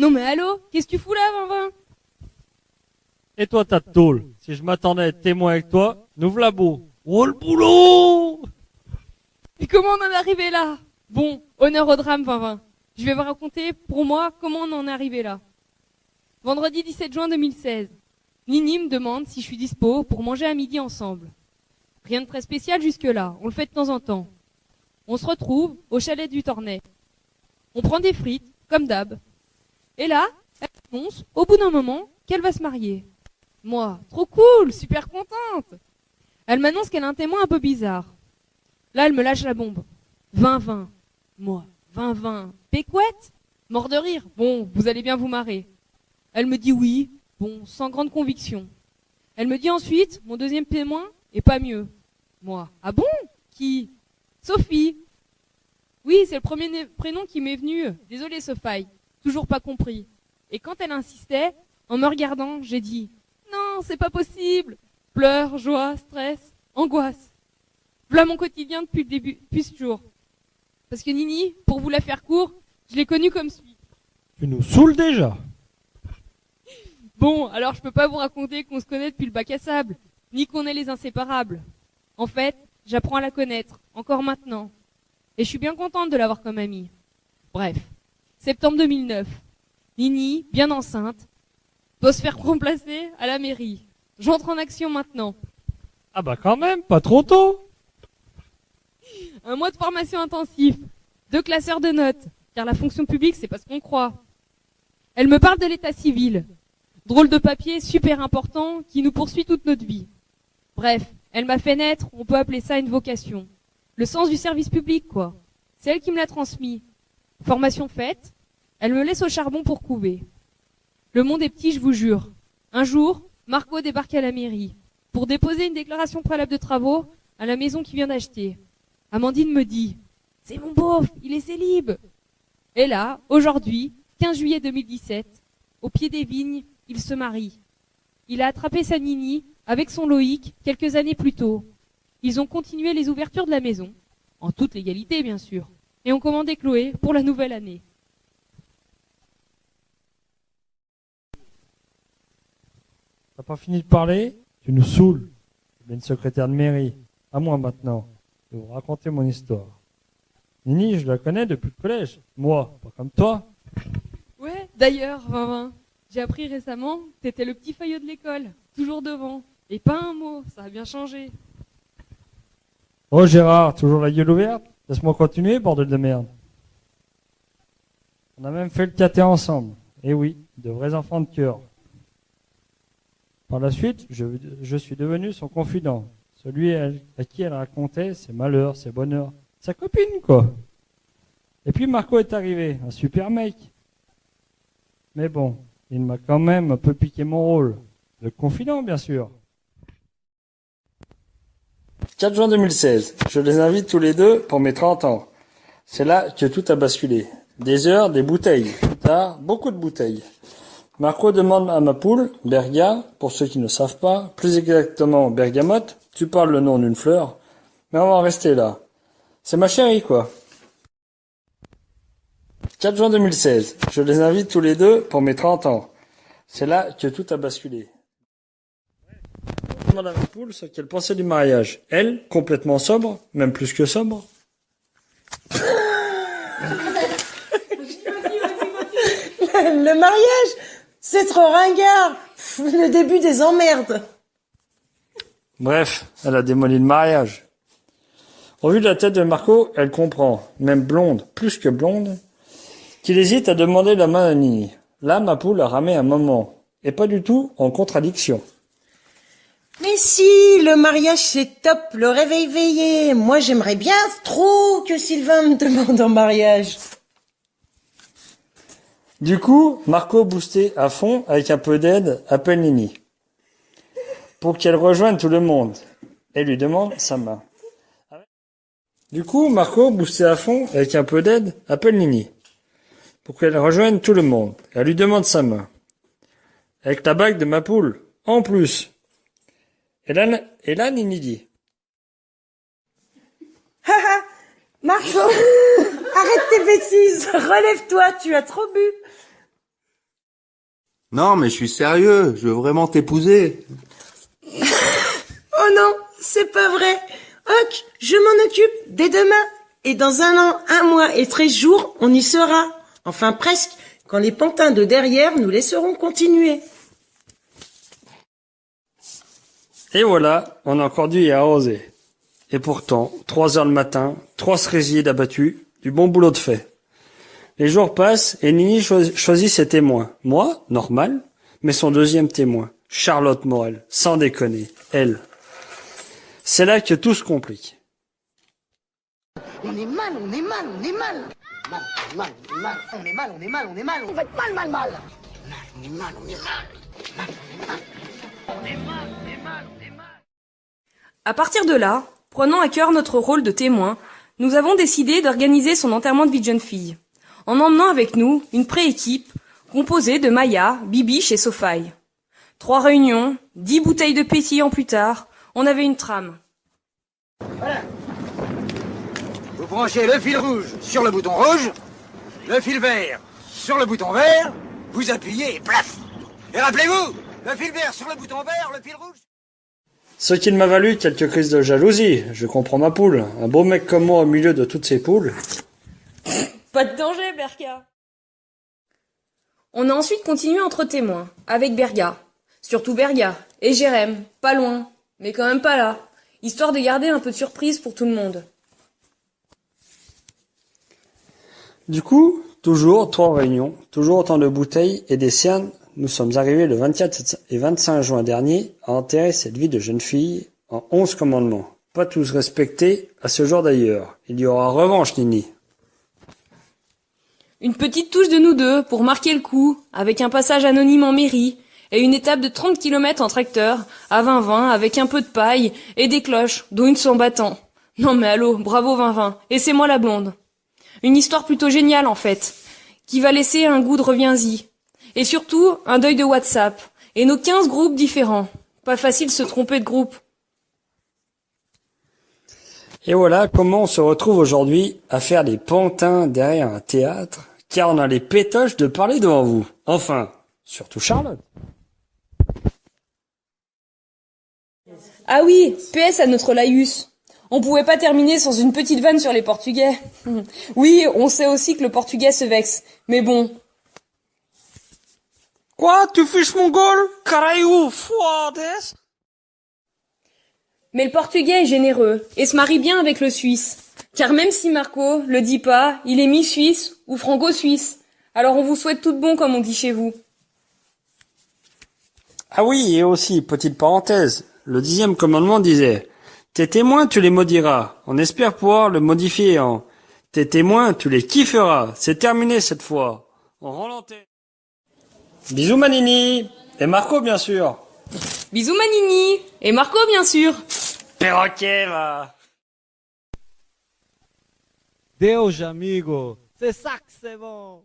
Non mais allô, qu'est-ce que tu fous là, Vinvin? Et toi, ta tôle, si je m'attendais à être témoin avec toi, nous v'là beau. Oh, le boulot! Et comment on en est arrivé là? Bon, honneur au drame, Vinvin. Je vais vous raconter, pour moi, comment on en est arrivé là. Vendredi 17 juin 2016. Nini me demande si je suis dispo pour manger à midi ensemble. Rien de très spécial jusque-là, on le fait de temps en temps. On se retrouve au chalet du Tornet. On prend des frites, comme d'hab. Et là, elle annonce, au bout d'un moment, qu'elle va se marier. Moi, trop cool, super contente. Elle m'annonce qu'elle a un témoin un peu bizarre. Là, elle me lâche la bombe. 20-20. Moi, 20-20. Pécouette? Mort de rire. Bon, vous allez bien vous marrer. Elle me dit oui, bon, sans grande conviction. Elle me dit ensuite, mon deuxième témoin est pas mieux. Moi, ah bon? Qui? Sophie. Oui, c'est le premier prénom qui m'est venu. Désolée, Sophie. Toujours pas compris. Et quand elle insistait, en me regardant, j'ai dit non, c'est pas possible. Pleurs, joie, stress, angoisse. Voilà mon quotidien depuis le début, depuis ce jour. Parce que Nini, pour vous la faire court, je l'ai connue comme suit. Tu nous saoules déjà. Bon, alors je peux pas vous raconter qu'on se connaît depuis le bac à sable, ni qu'on est les inséparables. En fait, j'apprends à la connaître, encore maintenant. Et je suis bien contente de l'avoir comme amie. Bref, septembre 2009. Nini, bien enceinte, doit se faire remplacer à la mairie. J'entre en action maintenant. Ah bah quand même, pas trop tôt. Un mois de formation intensif, 2 classeurs de notes, car la fonction publique, c'est pas ce qu'on croit. Elle me parle de l'état civil. Drôle de papier super important qui nous poursuit toute notre vie. Bref, elle m'a fait naître, on peut appeler ça une vocation. Le sens du service public, quoi. C'est elle qui me l'a transmis. Formation faite, elle me laisse au charbon pour couver. Le monde est petit, je vous jure. Un jour, Marco débarque à la mairie pour déposer une déclaration préalable de travaux à la maison qu'il vient d'acheter. Amandine me dit « C'est mon beauf, il est célib !» Et là, aujourd'hui, 15 juillet 2017, au pied des vignes, il se marie. Il a attrapé sa Nini avec son Loïc quelques années plus tôt. Ils ont continué les ouvertures de la maison, en toute légalité bien sûr, et ont commandé Chloé pour la nouvelle année. T'as pas fini de parler? Tu nous saoules. Tu es une secrétaire de mairie. À moi maintenant de vous raconter mon histoire. Nini, je la connais depuis le collège. Moi, pas comme toi. Ouais, d'ailleurs, Vinvin, j'ai appris récemment que t'étais le petit faillot de l'école, toujours devant. Et pas un mot, ça a bien changé. Oh Gérard, toujours la gueule ouverte? Laisse-moi continuer, bordel de merde. On a même fait le caté ensemble. Et oui, de vrais enfants de cœur. Par la suite, je suis devenu son confident. Celui à qui elle racontait ses malheurs, ses bonheurs. Sa copine, quoi. Et puis Marco est arrivé, un super mec. Mais bon, il m'a quand même un peu piqué mon rôle. Le confident, bien sûr. 4 juin 2016. Je les invite tous les deux pour mes 30 ans. C'est là que tout a basculé. Des heures, des bouteilles. Plus tard, beaucoup de bouteilles. Marco demande à ma poule, Berga, pour ceux qui ne savent pas, plus exactement bergamote, tu parles le nom d'une fleur, mais on va en rester là. C'est ma chérie, quoi. 4 juin 2016. Je les invite tous les deux pour mes 30 ans. C'est là que tout a basculé. Je demande à ma poule ce qu'elle pensait du mariage. Elle, complètement sobre, même plus que sobre. Le mariage, c'est trop ringard. Le début des emmerdes. Bref, elle a démoli le mariage. Au vu de la tête de Marco, elle comprend, même blonde, plus que blonde, qu'il hésite à demander la main à Nini. Là, ma poule a ramé un moment, et pas du tout en contradiction. Mais si, le mariage c'est top, le réveil veillé. Moi j'aimerais bien trop que Sylvain me demande en mariage. Du coup, Marco, boosté à fond, avec un peu d'aide, appelle Nini. Pour qu'elle rejoigne tout le monde, et lui demande sa main. Du coup, Marco, boosté à fond, avec un peu d'aide, appelle Nini. Pour qu'elle rejoigne tout le monde, et elle lui demande sa main. Avec la bague de ma poule, en plus. Et là, Nini dit. Haha, Marco, arrête tes bêtises, relève-toi, tu as trop bu. Non, mais je suis sérieux, je veux vraiment t'épouser. Oh non, c'est pas vrai. Ok, je m'en occupe dès demain. Et dans 1 an, 1 mois et 13 jours, on y sera. Enfin presque, quand les pantins de derrière nous laisseront continuer. Et voilà, on a encore dû y arroser. Et pourtant, 3 heures le matin, 3 cerisiers d'abattus, du bon boulot de fait. Les jours passent et Nini choisit ses témoins. Moi, normal, mais son deuxième témoin, Charlotte Morel, sans déconner, elle. C'est là que tout se complique. On est mal, on est mal, on est mal. Mal, mal, mal, on est mal, on est mal, on est mal, on va être mal, mal, mal. On est mal, on est mal. Mal, on est mal. On est mal, on est mal, on est mal. À partir de là, prenant à cœur notre rôle de témoin, nous avons décidé d'organiser son enterrement de vie de jeune fille, en emmenant avec nous une pré-équipe composée de Maya, Bibiche et Sophie. 3 réunions, 10 bouteilles de pétillant plus tard, on avait une trame. Voilà. Vous branchez le fil rouge sur le bouton rouge, le fil vert sur le bouton vert, vous appuyez et plaf. Et rappelez-vous, le fil vert sur le bouton vert, le fil rouge... Ce qui m'a valu quelques crises de jalousie, je comprends ma poule. Un beau mec comme moi au milieu de toutes ces poules. Pas de danger, Berga. On a ensuite continué entre témoins, avec Berga. Surtout Berga, et Jérém, pas loin, mais quand même pas là, histoire de garder un peu de surprise pour tout le monde. Du coup, toujours 3 réunions, toujours autant de bouteilles et des cernes. Nous sommes arrivés le 24 et 25 juin dernier à enterrer cette vie de jeune fille en 11 commandements. Pas tous respectés à ce jour d'ailleurs. Il y aura revanche, Nini. Une petite touche de nous deux pour marquer le coup, avec un passage anonyme en mairie, et une étape de 30 km en tracteur, à 20-20, avec un peu de paille, et des cloches, dont une sans battant. Non mais allô, bravo 20-20, et c'est moi la blonde. Une histoire plutôt géniale en fait, qui va laisser un goût de reviens-y. Et surtout, un deuil de WhatsApp, et nos 15 groupes différents. Pas facile de se tromper de groupe. Et voilà comment on se retrouve aujourd'hui à faire des pantins derrière un théâtre, car on a les pétoches de parler devant vous. Enfin, surtout Charlotte. Ah oui, PS à notre laïus. On pouvait pas terminer sans une petite vanne sur les Portugais. Oui, on sait aussi que le Portugais se vexe, mais bon... Quoi, tu fiches mon goal? Caralho, fodes. Mais le Portugais est généreux, et se marie bien avec le Suisse. Car même si Marco le dit pas, il est mi-suisse ou franco-suisse. Alors on vous souhaite tout de bon comme on dit chez vous. Ah oui, et aussi, petite parenthèse, le 10e commandement disait « Tes témoins, tu les maudiras. On espère pouvoir le modifier en « Tes témoins, tu les kifferas. » C'est terminé cette fois. On rend l'antenne. Bisous Manini. Et Marco, bien sûr. Bisous Manini et Marco bien sûr. Perroquet, va. Deus, amigo. Você sabe que c'est bon.